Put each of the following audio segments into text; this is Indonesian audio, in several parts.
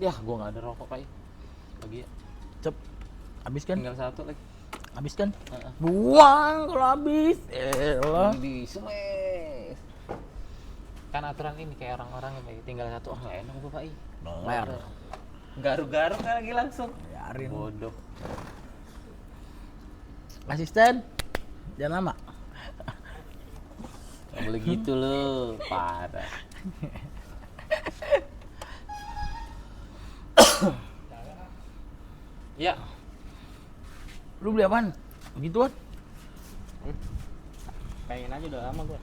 Ya, gua nggak ada rokok Pak. Lagi ya. Cep. Habis kan? Tinggal satu lagi. Habis kan? Buang kalau habis. Di semes. Kan aturan ini kayak orang-orang yang Pak, tinggal satu. Nggak enak gua Pak. Beler. Garu-garu kan lagi langsung. Biarin. Bodoh. Asisten. Jangan lama. Nggak boleh gitu loh, parah. Ya, Lu beli apaan? Begituan? Pengen aja udah lama gua.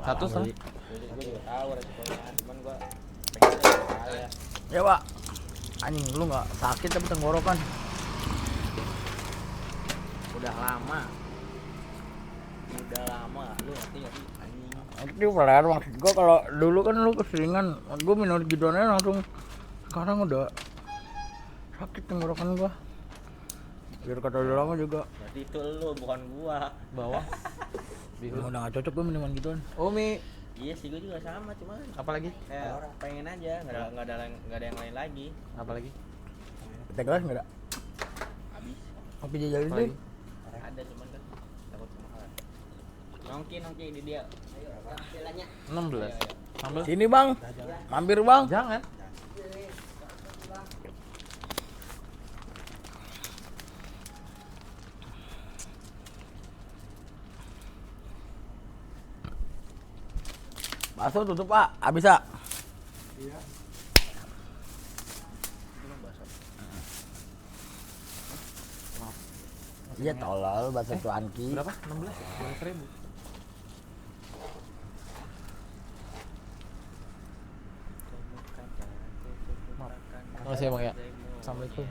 satu beli. setengah. Gua juga tahu resikonya, cuman gua pengen aja. Ya, Pak. Anjing, lu nggak sakit tapi tenggorokan. Udah lama. Lu ngerti gak sih? Anjing. Itu peler maksud gua kalau dulu kan lu keseringan, gua minum gituan aja langsung. Sekarang udah sakit tenggorokan gua. Biar kata udah lama juga. Berarti itu lu bukan gua. Bawah. Udah nggak cocok gua minuman gituan. Umi, Iya sih gua juga sama, cuman apalagi? kayak pengen aja, nggak ada yang lain lagi. Apalagi? Teh gelas nggak ada? Habis. Kopi jajan itu. Apalagi? Ada cuman kan takut mahal. Nongki di dia. Ayo, hasilnya. 16. Sambal? Sini bang, mampir bang. Jangan. Bakso tutup pak, habis ya? Iya tolol bakso cuanki. Berapa? 16 ya? 12.000. Makasih ya Bang ya. Assalamualaikum.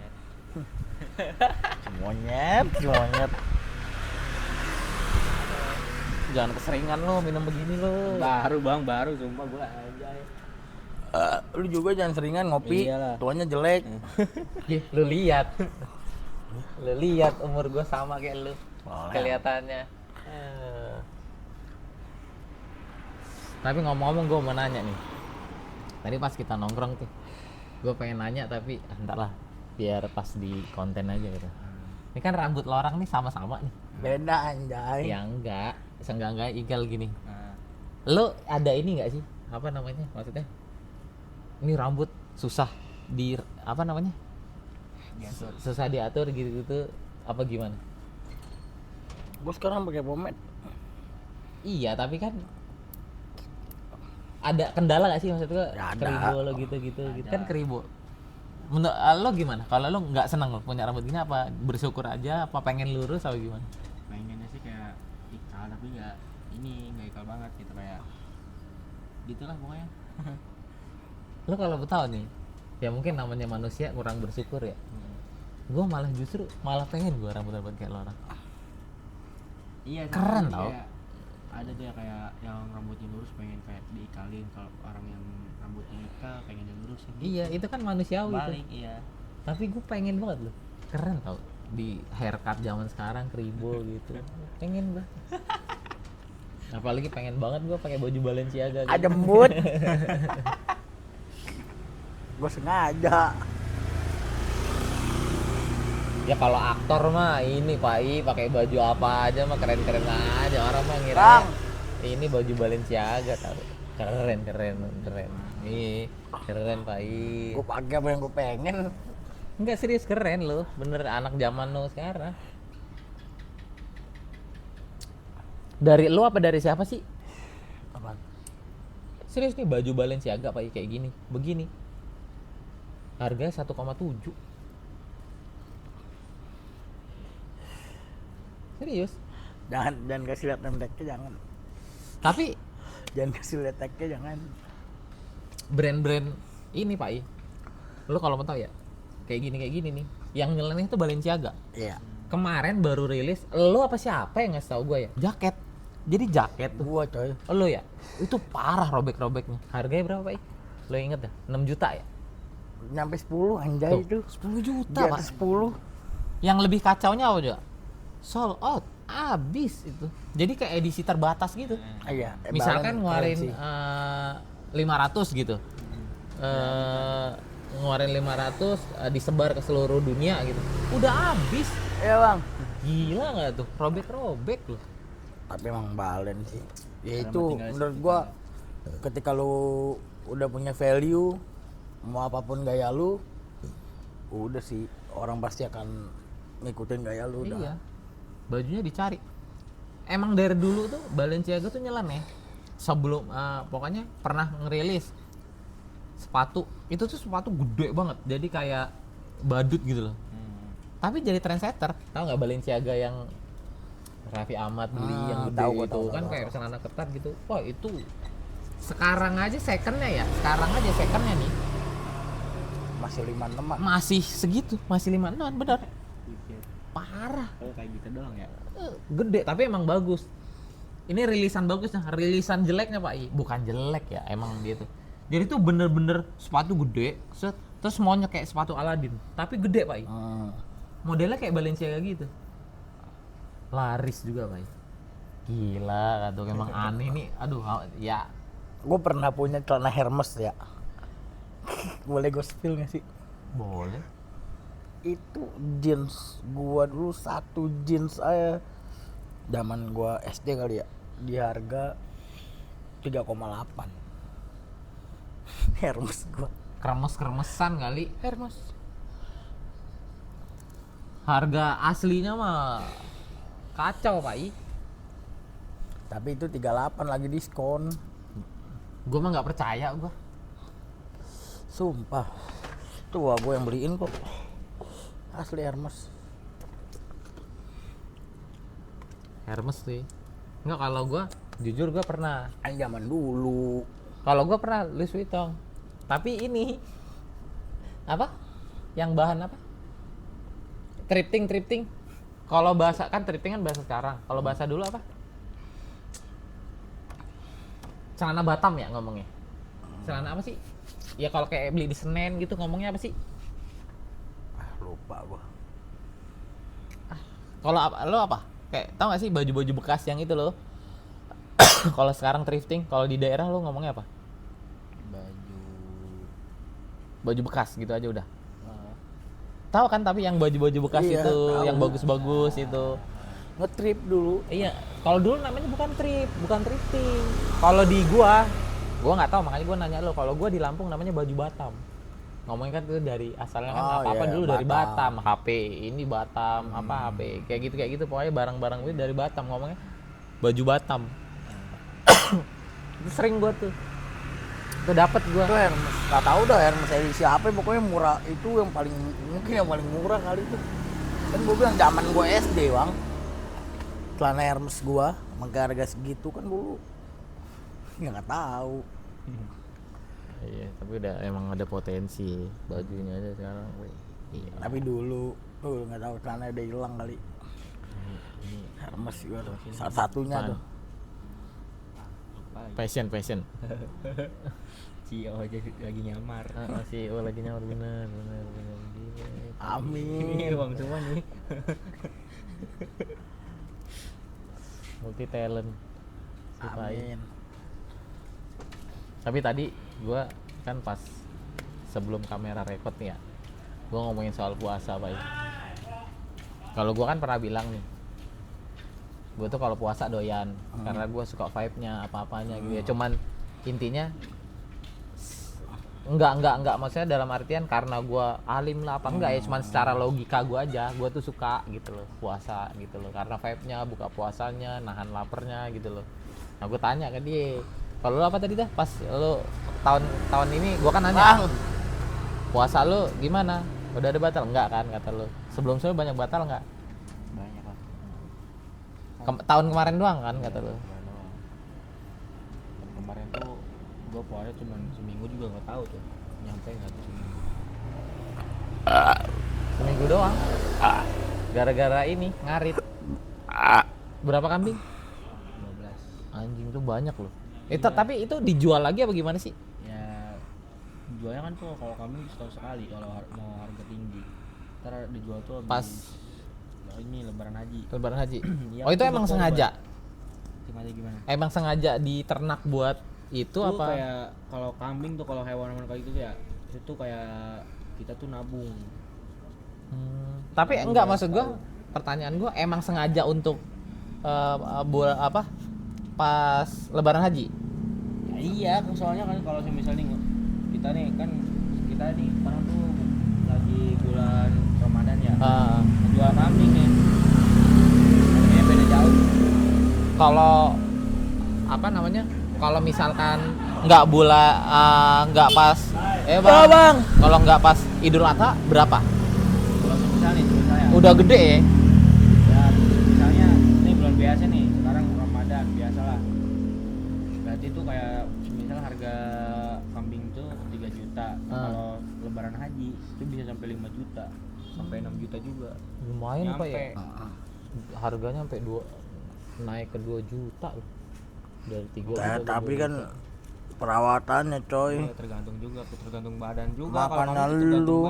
Monyet, monyet. Jangan keseringan lo minum begini lo. Baru bang, baru sumpah gua aja. Lu juga jangan seringan ngopi, Iyalah. tuanya jelek. Lu lihat. Lu lihat umur gua sama kayak lu. Boleh. Kelihatannya. Tapi ngomong-ngomong gue mau nanya nih. Tadi pas kita nongkrong tuh, gue pengen nanya tapi entar lah, biar pas di konten aja gitu. Ini kan rambut lo orang nih sama-sama nih. Beda anjay. Ya enggak, seenggak-enggak Igal gini. Nah, Lo ada ini enggak sih? Apa namanya? Maksudnya? Ini rambut susah di apa namanya? diatur. Susah diatur gitu-gitu apa gimana? Gue sekarang pakai pomade. Iya, tapi kan ada kendala gak sih maksud gua? Ya, ada. Keribo lo gitu-gitu gitu kan keribo. Menurut lo gimana? Kalau lo nggak senang lo punya rambut gini, apa bersyukur aja, apa pengen lurus atau gimana? Pengennya sih kayak ikal tapi nggak ikal banget gitu, kayak gitulah pokoknya. Lo kalau tahu nih, ya mungkin namanya manusia kurang bersyukur ya. Gue malah justru pengen gue rambut-rambut kayak lo orang. Iya, Keren tapi tau. kayak ada tuh ya kayak yang rambutnya lurus pengen kayak diikalin, kalau orang yang rambutnya ikal pengen yang lurus gitu. Iya, itu kan manusiawi Balik, tuh. iya. Tapi gue pengen banget lo. Keren tau. Di haircut zaman sekarang keribo gitu. Pengen gue. Apalagi pengen banget gue pakai baju Balenciaga gitu. Ada jembut. Gue sengaja. Ya kalau aktor mah ini Pak I pakai baju apa aja mah keren-keren aja, orang mah ngira Bang. ini baju Balenciaga tahu. Keren. Ih, keren Pak I. Gue pakai apa yang gue pengen. Enggak, serius keren loh, bener anak zaman lo sekarang. Dari lo apa dari siapa sih? Apaan? Serius nih baju Balenciaga Pak I kayak gini, begini. Harganya 1,7. Serius. Jangan kasih lihat name tag-nya, jangan. Tapi Jangan kasih lihat tag-nya, jangan. brand-brand ini Pak I, lo kalau mau tahu ya kayak gini nih yang nyeleneh itu Balenciaga. Iya. Kemarin baru rilis, lo apa siapa yang ngasih tahu gue ya, jaket. Jadi jaket tuh Gua coy. lo ya, itu parah robek-robeknya. Harganya berapa Pak I? Lo inget dah? 6 juta ya? Nyampe 10 anjay itu. 10 juta Di Pak. atas 10. Yang lebih kacaunya apa juga? Sold out. Habis itu. Jadi kayak edisi terbatas gitu. Iya. Misalkan ngeluarin keren sih. 500 gitu. Ngeluarin 500 disebar ke seluruh dunia gitu. Udah habis. Iya bang. Gila nggak tuh? Robek-robek loh. Tapi emang balen sih. Ya Karena itu tinggal menurut gua ketika lu udah punya value, mau apapun gaya lu, udah sih orang pasti akan ngikutin gaya lu udah. Iya. Bajunya dicari. Emang dari dulu tuh Balenciaga tuh nyelam ya. Sebelum pokoknya pernah ngerilis sepatu. Itu tuh sepatu gede banget. Jadi kayak badut gitu loh. Tapi jadi trendsetter. Tahu nggak Balenciaga yang Raffi Ahmad beli yang gede tahu, itu tahu, kan tahu, kayak celana ketat gitu. Wah itu sekarang aja secondnya ya. Sekarang aja secondnya nih Masih 5 masih segitu, masih 5-6 bener. Dikit. Parah. Oh kayak gitu doang ya. Gede tapi emang bagus. Ini rilisan bagusnya, rilisan jeleknya Pak I. Bukan jelek ya, emang gitu. Jadi tuh bener-bener sepatu gede, set, terus maunya kayak sepatu Aladin, tapi gede Pak I. Modelnya kayak Balenciaga gitu. Laris juga Pak I. Gila, kata emang aneh nih. Aduh, ya Gue pernah punya celana Hermes ya. Boleh gue spill gak sih? boleh. Itu jeans gua dulu satu jeans aja zaman gua SD kali ya, di harga 3,8. Hermes gua. Kremes-kremesan kali Hermes. Harga aslinya mah kacau Pak I. Tapi itu 38 lagi diskon. Gue mah nggak percaya gue. Sumpah. Tuh gua yang beliin kok. Asli Hermes. Hermes sih. Nggak, kalau gue jujur gue pernah. Zaman dulu. Kalau gue pernah Louis Vuitton. Tapi ini apa? Yang bahan apa? Thrifting. Kalau bahasa kan thrifting kan bahasa sekarang. Kalau bahasa dulu apa? Celana Batam ya ngomongnya. Celana apa sih? Ya kalau kayak beli di Senen gitu ngomongnya apa sih? Lupa gua. Kalau lo apa? Kayak tau gak sih baju-baju bekas yang itu lo? Kalau sekarang thrifting, kalau di daerah lo ngomongnya apa? Baju. Baju bekas gitu aja udah. Tahu kan tapi yang baju-baju bekas Iya, itu, tahu. yang bagus-bagus itu. Ngetrip dulu. Iya, kalau dulu namanya bukan bukan thrifting. Kalau di gua nggak tahu makanya gua nanya lo. Kalau gua di Lampung namanya baju Batam. Ngomongnya kan tuh dari asalnya kan Oh, apa-apa iya, dulu dari Batam. Batam, HP ini Batam, apa HP kayak gitu pokoknya barang-barang itu dari Batam ngomongnya baju Batam. Itu sering gua tuh. Itu dapat gua. Itu Hermes. Gak tau dah Hermes edisi apa, pokoknya murah. Itu yang paling mungkin yang paling murah kali itu. Kan gua bilang zaman gua SD, Bang. Celana Hermes gua pakai harga segitu kan dulu. Ya nggak tahu. Iya, tapi udah emang ada potensi bajunya aja sekarang. Iya. Tapi dulu tuh nggak tahu celana udah hilang kali. Hermes gua tuh. Salah satunya Apaan? tuh. Fashion. Cio aja lagi nyamar. Masih lagi nyamar bener. Gila. Amin. Ini uang semua nih. Multi talent. Si Pai. Amin. Tapi tadi gua kan pas sebelum kamera record nih ya, gua ngomongin soal puasa Pai. Kalau gua kan pernah bilang nih, gua tuh kalau puasa doyan karena gua suka vibe-nya apa-apanya gitu ya. Cuman intinya enggak maksudnya dalam artian karena gua alim lah apa enggak ya, cuman secara logika gua aja, gua tuh suka gitu loh puasa gitu loh karena vibe-nya, buka puasanya, nahan laparnya gitu loh. Nah gua tanya ke dia, kalau lu apa tadi dah pas lu tahun ini gua kan nanya, Bang, puasa lu gimana, udah ada batal enggak kan kata lu, sebelum banyak batal enggak? Banyak lah. Tahun kemarin doang kan kata lu. Kemarin tuh gua puasa cuma seminggu juga nggak tahu tuh nyampe nggak tuh seminggu. Seminggu doang gara-gara ini ngarit. Berapa kambing? 12. Anjing tuh banyak loh. Iya. Tapi itu dijual lagi apa gimana sih? Ya jualnya kan tuh kalau kami setahun sekali kalau mau harga tinggi. Ntar dijual tuh habis Pas ini lebaran haji. Lebaran haji. Iya, Oh itu itu emang buat sengaja? Sengaja gimana? Emang sengaja diternak buat itu Itu apa? kayak kalau kambing tuh, kalau hewan-hewan kayak gitu ya, itu kayak kita tuh nabung. Tapi Nabung enggak, ya, maksud gua, pertanyaan gua emang sengaja untuk buat apa? Pas lebaran haji? Ya, iya, soalnya kan kalau misalnya kita nih kan sekarang tuh lagi bulan Ramadan ya. Ah. Jual kambing nih. Harganya beda jauh. Kalau apa namanya? Kalau misalkan nggak pas bang. Kalau nggak pas Idul Adha berapa? Kalau misalnya Udah gede ya? ya misalnya ini bulan biasa nih, sekarang Ramadan biasalah. Berarti tuh kayak misal harga kambing tuh 3 juta. Kalau lebaran haji itu bisa sampai 5 juta, sampai 6 juta juga. Lumayan Pak ya. Nyampe. Harganya sampai naik ke 2 juta loh. Dari 3 juta. ke Tapi 2 kan juta. perawatannya coy. Ya, tergantung juga, tergantung badan juga. Makannya Kalau kambing lu.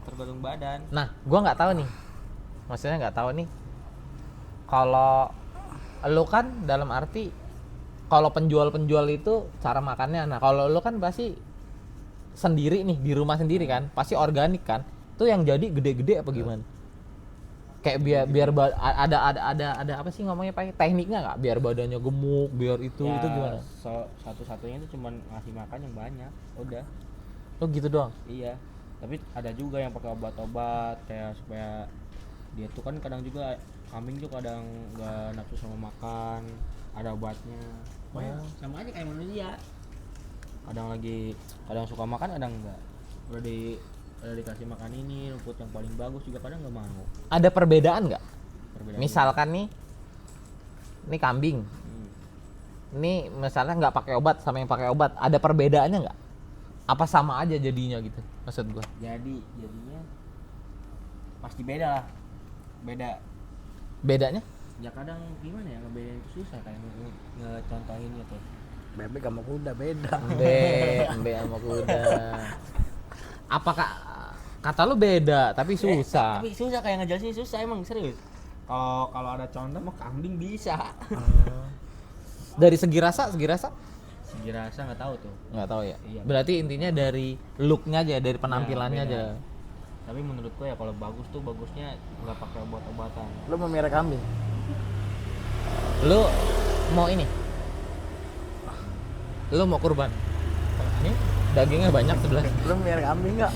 tergantung badan. Nah, gua nggak tahu nih. Maksudnya nggak tahu nih. Kalau lu kan dalam arti kalau penjual-penjual itu cara makannya. Nah, kalau lu kan pasti sendiri nih di rumah sendiri kan, pasti organik kan. Itu yang jadi gede-gede apa gimana? Kayak biar ada apa sih ngomongnya Pak? Tekniknya nggak? Biar badannya gemuk, biar itu gimana? Satu-satunya itu cuman ngasih makan yang banyak, udah. Oh gitu doang. Iya, tapi ada juga yang pakai obat-obat kayak supaya dia tuh kan kadang juga kambing tuh kadang nggak nafsu sama makan, ada obatnya. Pokoknya sama aja kayak manusia. Kadang suka makan, kadang enggak. Udah dikasih makan ini rumput yang paling bagus juga kadang nggak mau. Ada perbedaan nggak? Perbedaan. Misalkan nih, ini kambing, ini misalnya nggak pakai obat sama yang pakai obat, ada perbedaannya nggak? Apa sama aja jadinya gitu? Maksud gua. Jadinya pasti beda lah. Bedanya? Ya kadang gimana ya, ngebedain itu susah kayak ngecontohinnya tuh. Bebek sama kuda beda. Embe sama kuda. Apakah kata lu beda tapi susah? Tapi susah kayak ngejelasin, susah emang, serius. Kalau ada contoh mah kambing bisa. Dari segi rasa? Segi rasa nggak tahu tuh. Nggak tahu ya. Iya. Berarti intinya dari looknya aja, dari penampilannya beda. aja. Tapi menurut gua ya kalau bagus tuh bagusnya nggak pakai obat-obatan. Lu mau merah kambing? Lu mau ini? Lu mau kurban? Ini dagingnya banyak sebelah. Lu merah kambing enggak?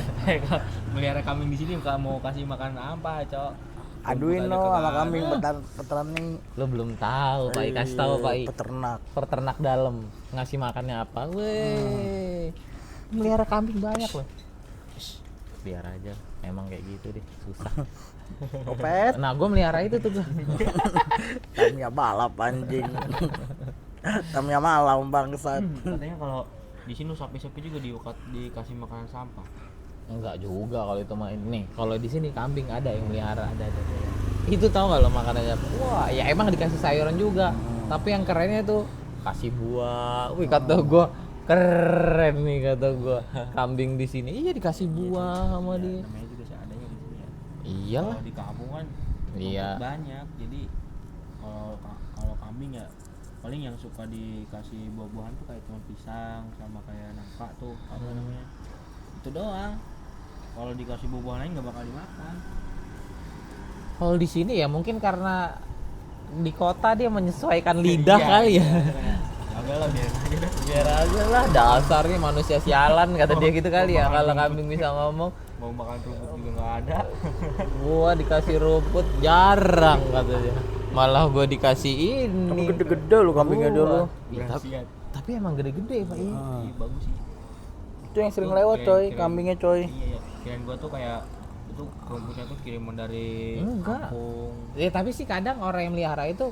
Melihara kambing di sini nggak mau kasih makan apa, Cok. Aduin lo sama kambing peternak nih. Lu belum tahu, Pak. Kasih tahu, Pak. Peternak dalam ngasih makannya apa? Weh. Melihara kambing banyak loh. Biar aja. Emang kayak gitu deh, susah. Kopet. Nah, gue melihara itu tuh gua. Tamnya balap anjing. Tamnya malam bangsat. Katanya kalau di sini sapi-sapi juga dikasih makanan sampah. Enggak juga kalau itu mah ini. Kalau di sini kambing ada yang melihara, ada. Itu tahu nggak lo makanannya? Wah, ya emang dikasih sayuran juga. Tapi yang kerennya tuh kasih buah. Wih, kata gua keren nih kata gua. Kambing di sini iya dikasih buah sama dia. Namanya juga seadanya di sini ya. Iyalah. Kalau di kampung kan Iya. banyak. Jadi kalau kambing ya paling yang suka dikasih buah-buahan tuh kayak cuma pisang sama kayak nangka tuh apa namanya. Itu doang. Kalau dikasih buah-buahan lain nggak bakal dimakan. Kalau di sini ya mungkin karena di kota dia menyesuaikan lidah Iya, kali ya. Agak lah biar. Biar aja lah, dasarnya manusia sialan kata dia gitu kali ya. Kalau kambing bisa ngomong, Mau makan rumput juga nggak ada. gua dikasih rumput jarang katanya. Malah gua dikasih ini. Kamu gede-gede lu kambingnya dulu. Iya, Berhasiat. tapi emang gede-gede Pak. Iya. Iya, bagus sih. Itu yang sering lewat coy, kambingnya coy. Iya, kirain gua tuh kayak itu rumputnya tuh kiriman dari Enggak. kampung. Ya tapi sih kadang orang yang melihara itu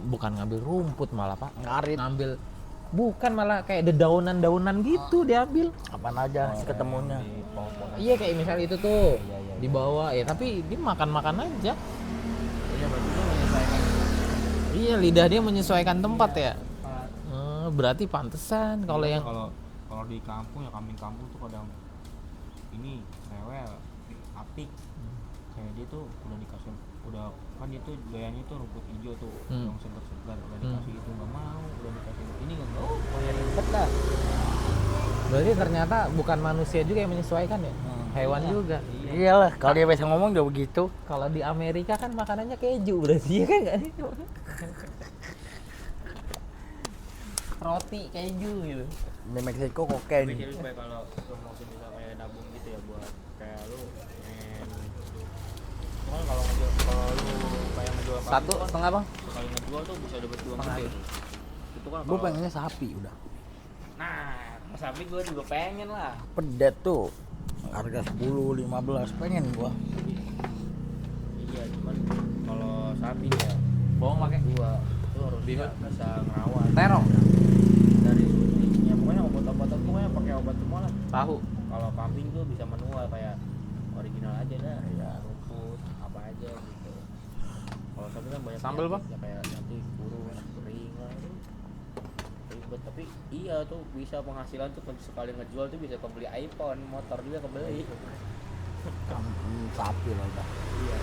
bukan ngambil rumput malah Pak. Ngarit. Ngambil bukan malah kayak dedaunan-daunan gitu diambil. Kapan aja sih ketemunya. Di pohon-pohon. Iya kayak misalnya itu tuh Iya, iya. dibawa ya tapi dia makan-makan aja. Iya, berarti dia menyelesaikan Iya lidah dia menyesuaikan tempat ya. tempat. Berarti pantesan kalau Iya, yang kalau di kampung ya kambing kampung tuh kadang ini rewel, apik. Kayak dia tuh udah dikasih udah kan itu doyannya tuh rumput hijau tuh Hmm. yang segar-segar udah dikasih itu nggak mau, udah dikasih ini nggak mau, oh ya ribet dah. Berarti ternyata bukan manusia juga yang menyesuaikan ya, hewan Iya. juga. Iyalah, kalau dia biasa ngomong juga begitu. Kalau di Amerika kan makanannya keju berarti ya kan nggak sih? Roti keju gitu. Di Meksiko Tapi kokain. jadi supaya kalau lu mau bisa kayak nabung gitu ya buat kayak lu pengen cuman kalau lu kayak ngejual kambing Satu tuh kan setengah bang? sekali ngejual tuh bisa dapat uang Setengah gede aja. itu kan Gue kalau pengennya sapi udah. nah sapi gue juga pengen lah Pedet tuh harga 10, 15 pengen gua. iya cuman kalau sapi ya Bohong pakai gua itu harus Bima. bisa ngerawat terong, dari suntiknya pokoknya obat-obatan pokoknya pakai obat semua lah tahu. kalau kambing tuh bisa manual kayak original aja dah ya rumput apa aja gitu kalau sapi kan banyak Sambel, penyakit, ya kayak nanti kurus kering lah itu ribet tapi iya tuh bisa penghasilan tuh sekali ngejual tuh bisa kebeli iPhone motor juga kebeli Sapi lah udah. iya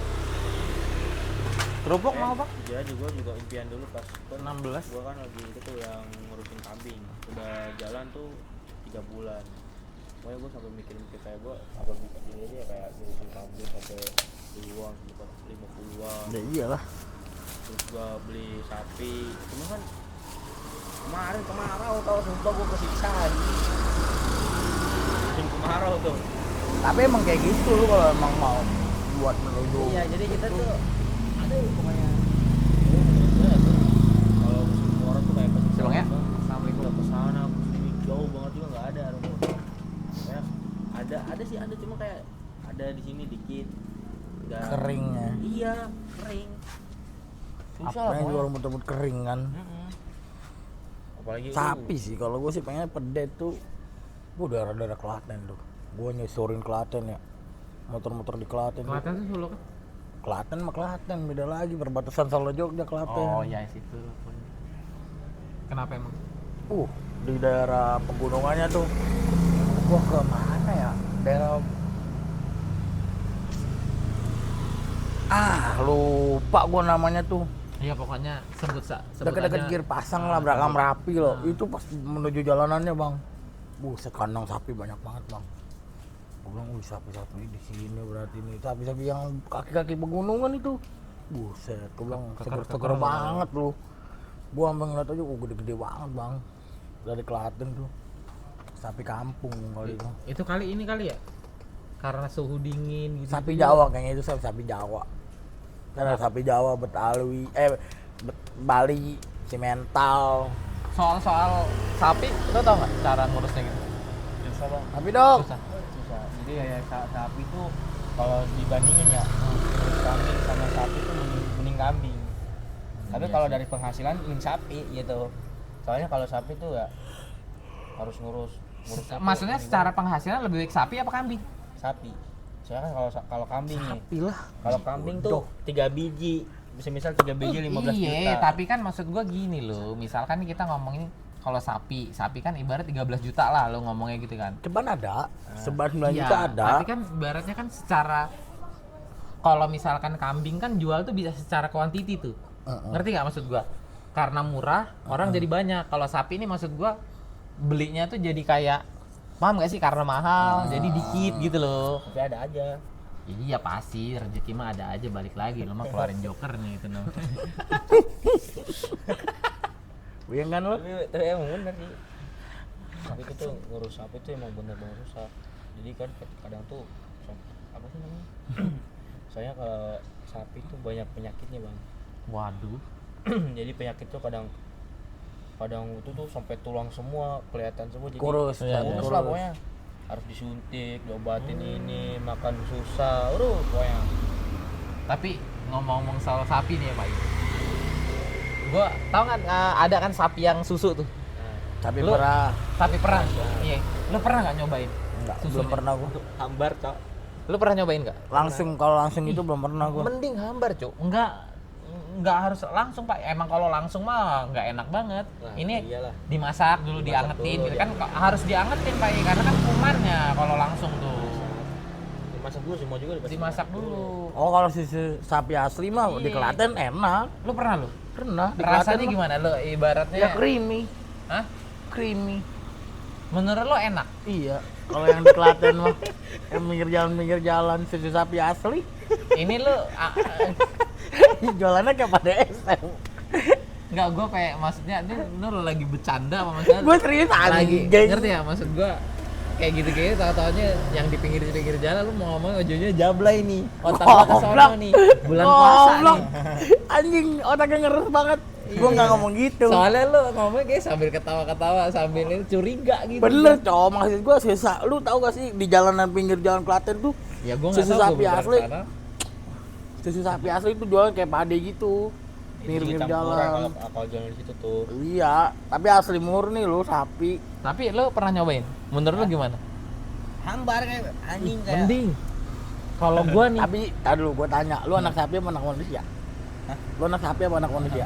Kerupuk mau bang? iya juga impian dulu pas kan 16. gua kan lagi itu tuh yang ngurusin kambing udah jalan tuh 3 bulan pokoknya gua sampai mikir-mikir kayak gua apa bikin ini aja ya kayak ngurusin kambing sampai puluhan sekitar 50-an Ya iyalah. terus gua beli sapi cuma kan kemarin kemarau tau sumpah gua kesiksaan musim kemarau tuh Tapi emang kayak gitu lu kalau emang mau buat menuju. iya jadi kita tuh ada pokoknya kalau musim kemarau tuh kayak kesiksaan Bang ya? tuh. Assalamualaikum. Udah kesana kesini jauh banget juga nggak ada rumput kayak ada sih ada cuma kayak ada di sini dikit nggak Keringnya. iya kering susah Apanya juga pokoknya. rumput-rumput kering kan. Apalagi Sapi sih kalau gue sih pengen pedet tuh. Gue daerah-daerah Klaten tuh. Gue nyusurin Klaten ya. Motor-motor di Klaten. tuh. Kelihatan tuh Solo kan? Klaten sama Klaten beda lagi perbatasan Solo Jogja Klaten. Oh ya situ. Kenapa emang? Di daerah pegunungannya tuh. Gua ke mana ya? Daerah lupa gua namanya tuh. Iya pokoknya sebut Dekat-dekat aja. Gir Pasang lah, Brakam Rapi loh. Itu pas menuju jalanannya, Bang. Buset, kandang sapi banyak banget, Bang. Gua bilang, "Wih, sapi-sapi di sini berarti nih. Sapi-sapi yang kaki-kaki pegunungan itu." Buset, gua bilang seger-seger Keker. banget loh. Gua sampai ngeliat aja, gede-gede banget, Bang. Dari Klaten tuh. Sapi kampung kali itu. Itu kali ini kali ya? Karena suhu dingin gitu. Sapi Jawa kayaknya itu sapi Jawa. Ada sapi Jawa, Betawi, Bali, Simental. Soal sapi, lo tau nggak cara ngurusnya gitu? susah bang Tapi dok, Susah. susah jadi kayak sapi tuh kalau dibandingin ya kambing sama sapi tuh mending kambing tapi Iya kalau sih. dari penghasilan mending sapi gitu soalnya kalau sapi tuh ya harus ngurus itu Maksudnya ribet. secara penghasilan lebih baik sapi apa kambing? sapi soalnya kan kalau kambing nih sapi lah. kalau kambing tuh 3 biji misal 3 biji 15 juta Iya, tapi kan maksud gua gini loh. Misalkan kita ngomongin kalau sapi kan ibarat 13 juta lah lo ngomongnya gitu kan. Ceban ada, seban 9 Iya, juta ada. tapi kan ibaratnya kan secara kalau misalkan kambing kan jual tuh bisa secara kuantiti tuh. Ngerti nggak maksud gua? Karena murah, orang jadi banyak. Kalau sapi ini maksud gua belinya tuh jadi kayak paham nggak sih karena mahal, jadi dikit gitu loh. tapi ada aja Iya pasti rezeki mah ada aja balik lagi lo mah keluarin joker nih itu no. Iya kan lo? tapi emang bener sih tapi itu ngurus sapi tuh emang bener-bener susah jadi kan kadang tuh apa sih namanya soalnya kalau sapi tuh banyak penyakitnya bang Waduh. jadi penyakit tuh kadang itu tuh sampai tulang semua kelihatan semua jadi Kurus, ya, kurus lah pokoknya harus disuntik diobatin ini makan susah pokoknya Tapi ngomong-ngomong soal sapi nih ya Pak. Gua tau nggak ada kan sapi yang susu tuh. Tapi Lu- pernah Sapi perah. Iya. Lu pernah nggak nyobain? enggak, Susunya. belum pernah gua. hambar cok Lu pernah nyobain nggak? Langsung kalau langsung itu belum pernah gua. Mending hambar, Cuk. Enggak harus langsung, Pak. Emang kalau langsung mah nggak enak banget. Nah, Ini iyalah. dimasak dulu, Dimasak diangetin. dulu, Gitu kan harus diangetin, Pak. Karena kan kumannya kalau langsung tuh. masak dulu semua juga dikasih Dimasak dulu. Oh kalau susu sapi asli mah di Iya. Klaten enak. Lu pernah lu? Pernah. Di Rasanya Klaten mah. gimana lu ibaratnya? Ya creamy. Hah? Creamy. Menurut lo enak? Iya. Kalau yang di Klaten mah yang pinggir jalan susu sapi asli. Ini lu Jualannya kayak pada SM. enggak, gua kayak maksudnya ini lu lagi bercanda apa maksudnya? Gue serius Lagi anjing. ngerti ya maksud gua kayak gitu-gitu tahu-taunya yang di pinggir jalan lu mau ngomong ujungnya jablay nih. Otak gua ke sono Goblok. nih. Bulan puasa Goblok. nih. Anjing otaknya ngeres banget. Gue nggak ngomong gitu. Soalnya lu ngomongnya kayak sambil ketawa-ketawa sambil ini curiga gitu. Bener cowok, maksud gue susah. Lu tahu gak sih di jalanan pinggir jalan Klaten tuh Ya gua enggak susu tahu gua sapi belum pernah asli. kesana. Susu sapi asli itu jualan kayak pade gitu. Pinggir jalan. Kalau jalan di situ tuh. Iya, tapi asli murni lu sapi. Tapi lu pernah nyobain? Menurut lu gimana? Hambar kayak anjing kayak. Mending. Kalau gua nih Tapi aduh gua tanya, lu anak sapi apa anak manusia? Hah? Lu anak sapi apa anak manusia?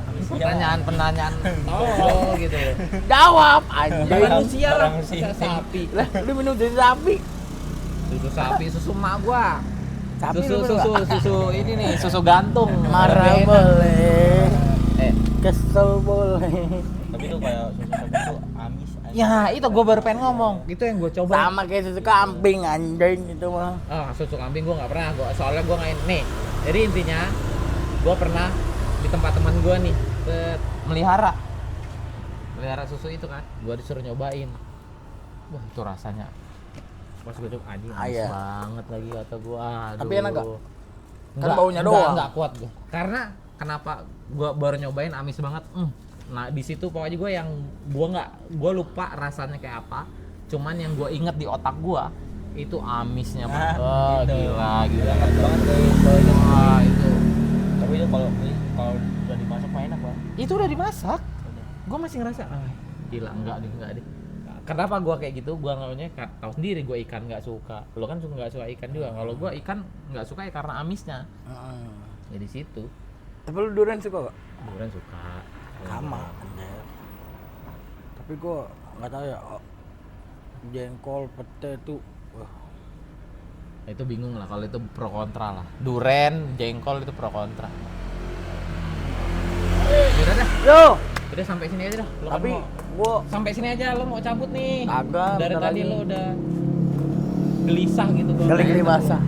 pertanyaan tolol gitu loh. Jawab Ya, anjing. manusia lah, Orang masa sapi. Lah, lu minum susu sapi. Susu sapi, susu mak gua. Sapi Susu lu minum nggak? susu ini nih, susu gantung. Marah Lebih enak. boleh, Eh, kesel boleh. Tapi tuh kayak susu sapi tuh amis. anjing. ya itu gua baru pengen ngomong. Itu yang gua coba. Sama kayak susu kambing anjing itu mah. Ah, susu kambing gua nggak pernah. Soalnya gua nggak nih. Jadi intinya gua pernah di tempat teman gua nih melihara susu itu kan. Gua disuruh nyobain. Wah, itu rasanya. Pas gua coba anjing amis Iya. banget lagi kata gua. Aduh. Tapi enak nggak? Nggak, baunya doang. Enggak kuat gua. Karena kenapa gua baru nyobain amis banget. Nah, di situ pokoknya gua lupa rasanya kayak apa. Cuman yang gua inget di otak gua itu amisnya, Pak. Nah, Oh, gitu. gila. Enak banget guys. Wah, itu. Tapi itu kalau udah dimasak mah enak banget. Itu udah dimasak. Gua masih ngerasa gila, enggak deh. Kenapa gua kayak gitu? Gua ngaunya tahu sendiri gua ikan nggak suka. Lo kan nggak suka ikan juga. Kalau gua ikan nggak suka ya karena amisnya. Ya di situ. Tapi lu durian suka gak? Durian suka. Sama anjir. Tapi gua nggak tahu ya, jengkol, pete tuh wah. Itu bingung lah kalau itu pro kontra lah. Duren, jengkol itu pro kontra. Udah dah. Yo, Udah sampai sini aja dah. Lo tapi kan gua sampai sini aja lo mau cabut nih. Kagak, Dari bentar tadi lagi. lo udah gelisah gitu gua. geli basah.